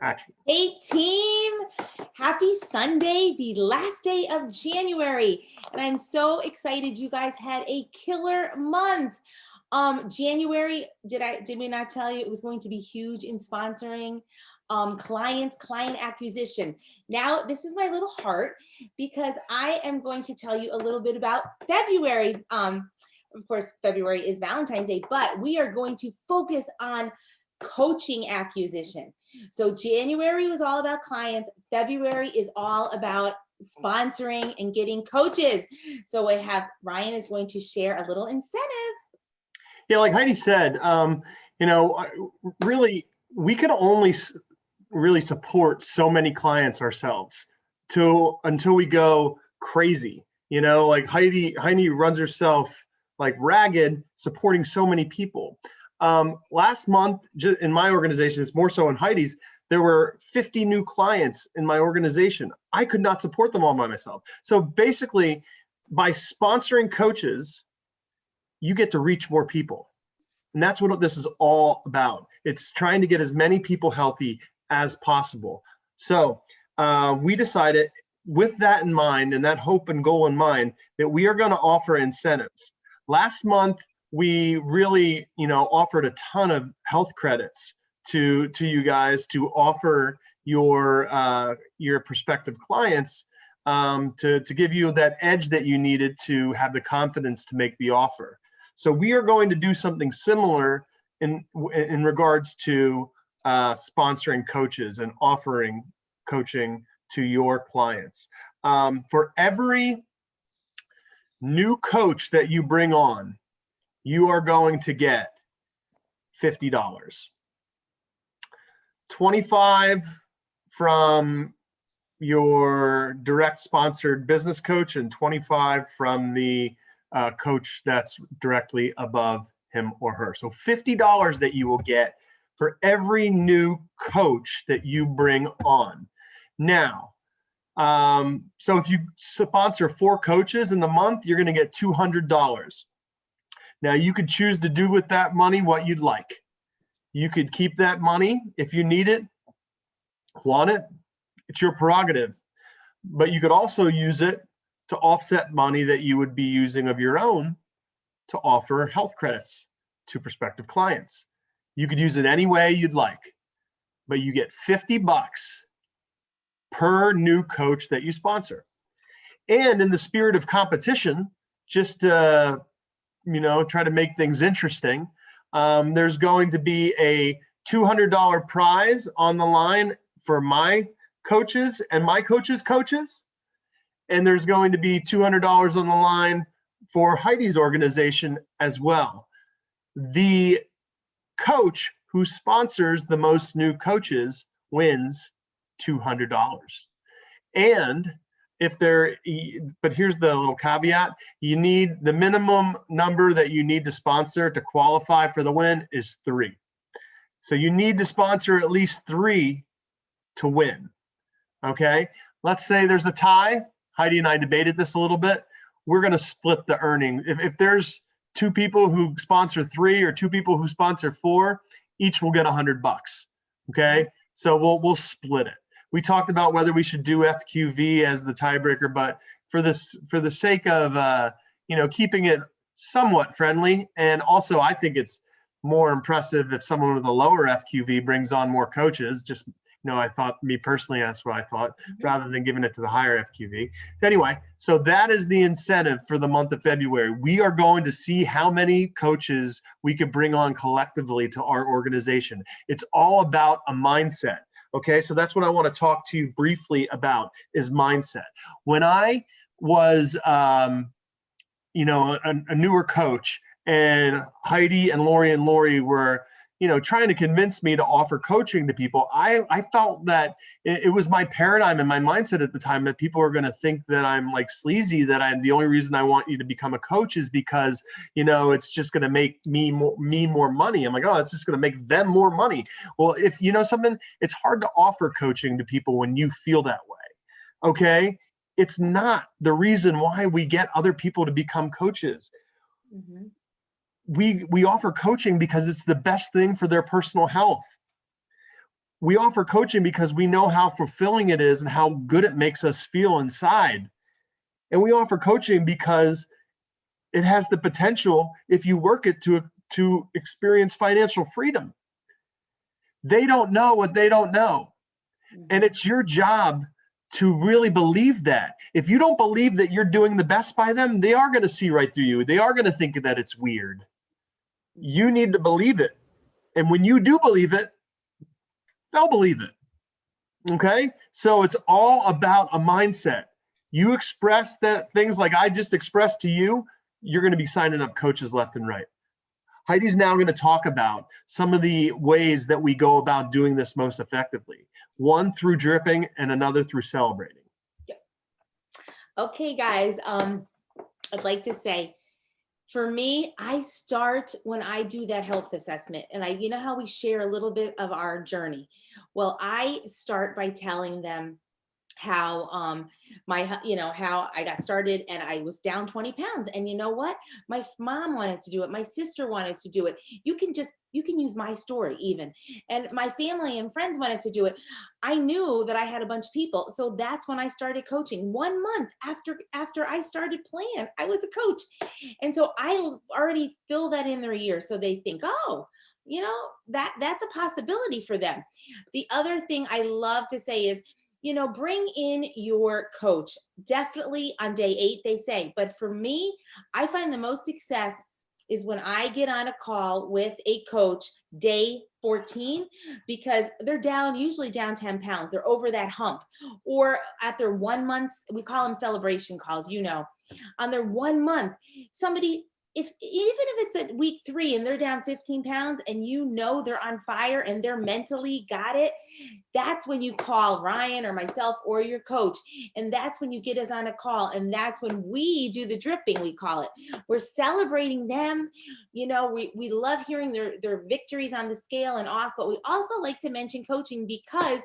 Action. Hey team, happy Sunday, the last day of January. And I'm so excited you guys had a killer month. January, did we not tell you it was going to be huge in sponsoring client acquisition. Now, this is my little heart because I am going to tell you a little bit about February. Of course, February is Valentine's Day, but we are going to focus on coaching acquisition. So January was all about clients. February is all about sponsoring and getting coaches. So Ryan is going to share a little incentive. Yeah, like Heidi said, really, we can only really support so many clients ourselves until we go crazy. Like Heidi runs herself like ragged, supporting so many people. Last month in my organization, it's more so in Heidi's, there were 50 new clients in my organization. I could not support them all by myself. So basically, by sponsoring coaches, you get to reach more people. And that's what this is all about. It's trying to get as many people healthy as possible. So we decided, with that in mind and that hope and goal in mind, that we are going to offer incentives. Last month, we really, offered a ton of health credits to you guys to offer your prospective clients to give you that edge that you needed to have the confidence to make the offer. So we are going to do something similar in regards to sponsoring coaches and offering coaching to your clients. For every new coach that you bring on, you are going to get $50. 25 from your direct sponsored business coach and 25 from the coach that's directly above him or her. So $50 that you will get for every new coach that you bring on. Now, so if you sponsor 4 coaches in the month, you're going to get $200. Now, you could choose to do with that money what you'd like. You could keep that money if you need it, want it. It's your prerogative. But you could also use it to offset money that you would be using of your own to offer health credits to prospective clients. You could use it any way you'd like, but you get $50 per new coach that you sponsor. And in the spirit of competition, just try to make things interesting, there's going to be a $200 prize on the line for my coaches and my coaches' coaches. And there's going to be $200 on the line for Heidi's organization as well. The coach who sponsors the most new coaches wins $200. And but here's the little caveat: you need the minimum number that you need to sponsor to qualify for the win is 3. So you need to sponsor at least 3 to win. Okay, let's say there's a tie. Heidi and I debated this a little bit. We're going to split the earning. If there's 2 people who sponsor 3 or 2 people who sponsor 4, each will get $100. Okay, so we'll split it. We talked about whether we should do FQV as the tiebreaker, but for the sake of keeping it somewhat friendly, and also I think it's more impressive if someone with a lower FQV brings on more coaches. Just I thought, me personally, that's what I thought, rather than giving it to the higher FQV. Anyway, so that is the incentive for the month of February. We are going to see how many coaches we could bring on collectively to our organization. It's all about a mindset. Okay, so that's what I want to talk to you briefly about, is mindset. When I was, a newer coach, and Heidi and Lori were, trying to convince me to offer coaching to people, I felt that it was my paradigm and my mindset at the time that people are going to think that I'm like sleazy, that I'm the only reason I want you to become a coach is because, it's just going to make me more money. I'm like, oh, it's just going to make them more money. Well, if you know something, it's hard to offer coaching to people when you feel that way. Okay. It's not the reason why we get other people to become coaches. Mm-hmm. We offer coaching because it's the best thing for their personal health. we offer coaching because we know how fulfilling it is and how good it makes us feel inside. And we offer coaching because it has the potential, if you work it, to experience financial freedom. They don't know what they don't know. And it's your job to really believe that. If you don't believe that you're doing the best by them, they are going to see right through you. They are going to think that it's weird. You need to believe it. And when you do believe it, they'll believe it. Okay? So it's all about a mindset. You express that things like I just expressed to you, you're going to be signing up coaches left and right. Heidi's now going to talk about some of the ways that we go about doing this most effectively. One through dripping and another through celebrating. Okay, guys, I'd like to say, for me, I start when I do that health assessment, and you know how we share a little bit of our journey. Well, I start by telling them how how I got started, and I was down 20 pounds. And you know what? My mom wanted to do it. My sister wanted to do it. You can use my story even. And my family and friends wanted to do it. I knew that I had a bunch of people. So that's when I started coaching. 1 month after I started Plan, I was a coach. And so I already fill that in their ears. So they think, oh, that's a possibility for them. The other thing I love to say is, bring in your coach. Definitely on day 8, they say. But for me, I find the most success is when I get on a call with a coach day 14, because they're usually down 10 pounds. They're over that hump. Or at their 1 month, we call them celebration calls, on their 1 month, somebody, even if it's at week 3 and they're down 15 pounds and they're on fire and they're mentally got it, that's when you call Ryan or myself or your coach. And that's when you get us on a call. And that's when we do the dripping, we call it. We're celebrating them. We love hearing their victories on the scale and off, but we also like to mention coaching because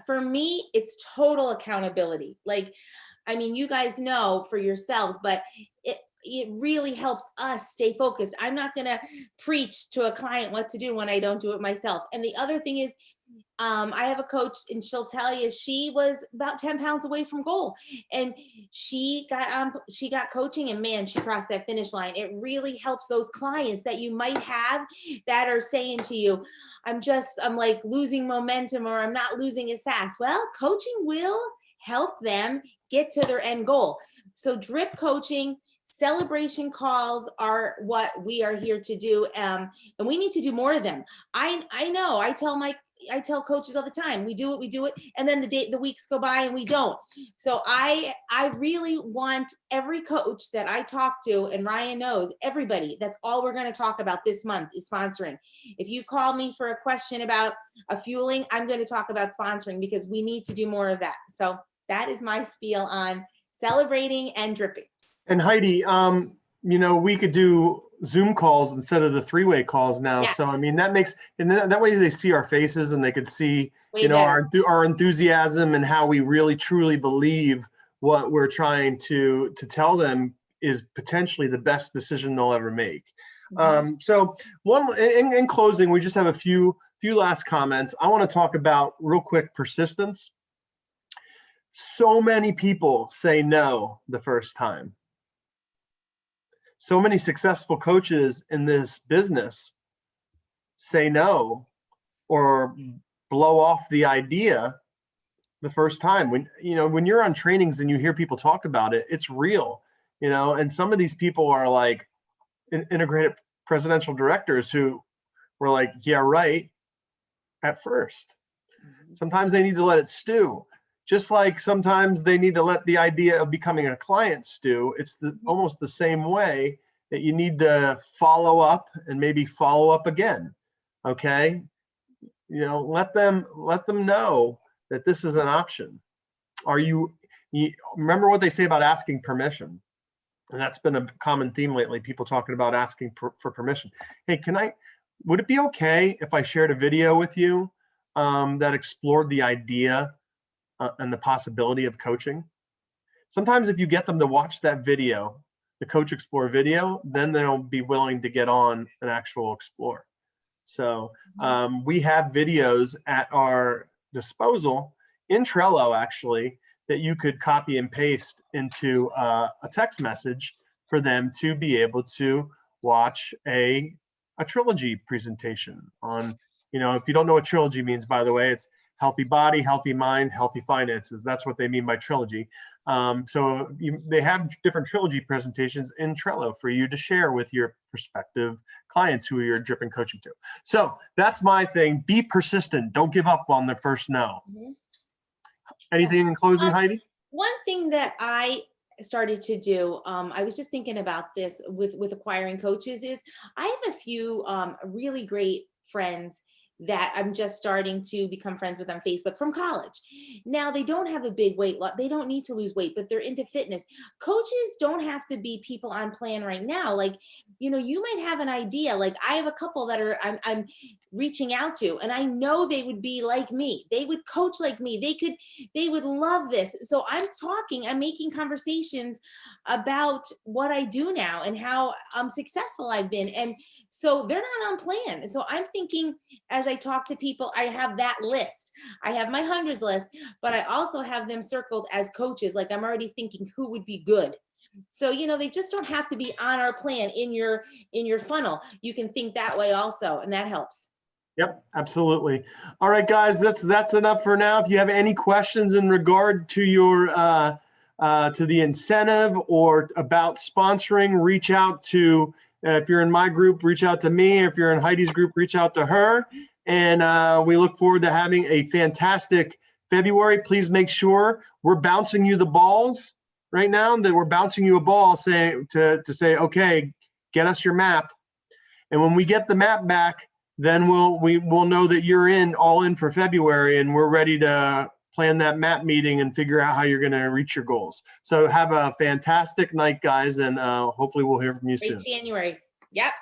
for me, it's total accountability. You guys know for yourselves, but it really helps us stay focused. I'm not going to preach to a client what to do when I don't do it myself. And the other thing is, I have a coach and she'll tell you she was about 10 pounds away from goal, and she got coaching, and man, she crossed that finish line. It really helps those clients that you might have that are saying to you, I'm like losing momentum, or I'm not losing as fast. Well, coaching will help them get to their end goal. So drip coaching, celebration calls are what we are here to do. And we need to do more of them. I know I tell coaches all the time, we do it. And then the weeks go by and we don't. So I really want every coach that I talk to, and Ryan knows, everybody, that's all we're going to talk about this month is sponsoring. If you call me for a question about a fueling, I'm going to talk about sponsoring because we need to do more of that. So that is my spiel on celebrating and dripping. And Heidi, we could do Zoom calls instead of the 3-way calls now. Yeah. So, that makes, and that way they see our faces and they could see, our enthusiasm and how we really truly believe what we're trying to tell them is potentially the best decision they'll ever make. Mm-hmm. So in closing, we just have a few last comments. I want to talk about real quick persistence. So many people say no the first time. So many successful coaches in this business say no or blow off the idea the first time. When you're on trainings and you hear people talk about it, it's real, and some of these people are like integrated presidential directors who were like, yeah, right, at first. Sometimes they need to let it stew. Just like sometimes they need to let the idea of becoming a client stew. It's almost the same way that you need to follow up and maybe follow up again. Okay. Let them know that this is an option. You remember what they say about asking permission? And that's been a common theme lately. People talking about asking for permission. Hey, would it be okay if I shared a video with you that explored the idea and the possibility of coaching? Sometimes if you get them to watch that video, the Coach Explore video, then they'll be willing to get on an actual Explore. So we have videos at our disposal in Trello, actually, that you could copy and paste into a text message for them to be able to watch a trilogy presentation on, if you don't know what trilogy means, by the way, it's healthy body, healthy mind, healthy finances. That's what they mean by trilogy. So they have different trilogy presentations in Trello for you to share with your prospective clients who you're dripping coaching to. So that's my thing. Be persistent. Don't give up on the first no. Anything in closing, Heidi? One thing that I started to do, I was just thinking about this with acquiring coaches, is I have a few really great friends that I'm just starting to become friends with on Facebook from college. Now, they don't have a big weight loss. They don't need to lose weight, but they're into fitness. Coaches don't have to be people on plan right now. Like, you might have an idea. Like, I have a couple that I'm reaching out to, and I know they would be like me. They would coach like me. They would love this. So I'm making conversations about what I do now and how successful I've been. And so they're not on plan. So I'm thinking, as I talk to people, I have that list. I have my hundreds list, but I also have them circled as coaches. Like, I'm already thinking who would be good. So, they just don't have to be on our plan in your funnel. You can think that way also, and that helps. Yep, absolutely. All right, guys, that's enough for now. If you have any questions in regard to your to the incentive or about sponsoring, reach out to, if you're in my group, reach out to me. If you're in Heidi's group, reach out to her. And we look forward to having a fantastic February. Please make sure we're bouncing you the balls right now, that we're bouncing you a ball to say, okay, get us your map. And when we get the map back, then we'll know that you're all in for February, and we're ready to plan that map meeting and figure out how you're going to reach your goals. So have a fantastic night, guys, and hopefully we'll hear from you soon. Great January. Yep.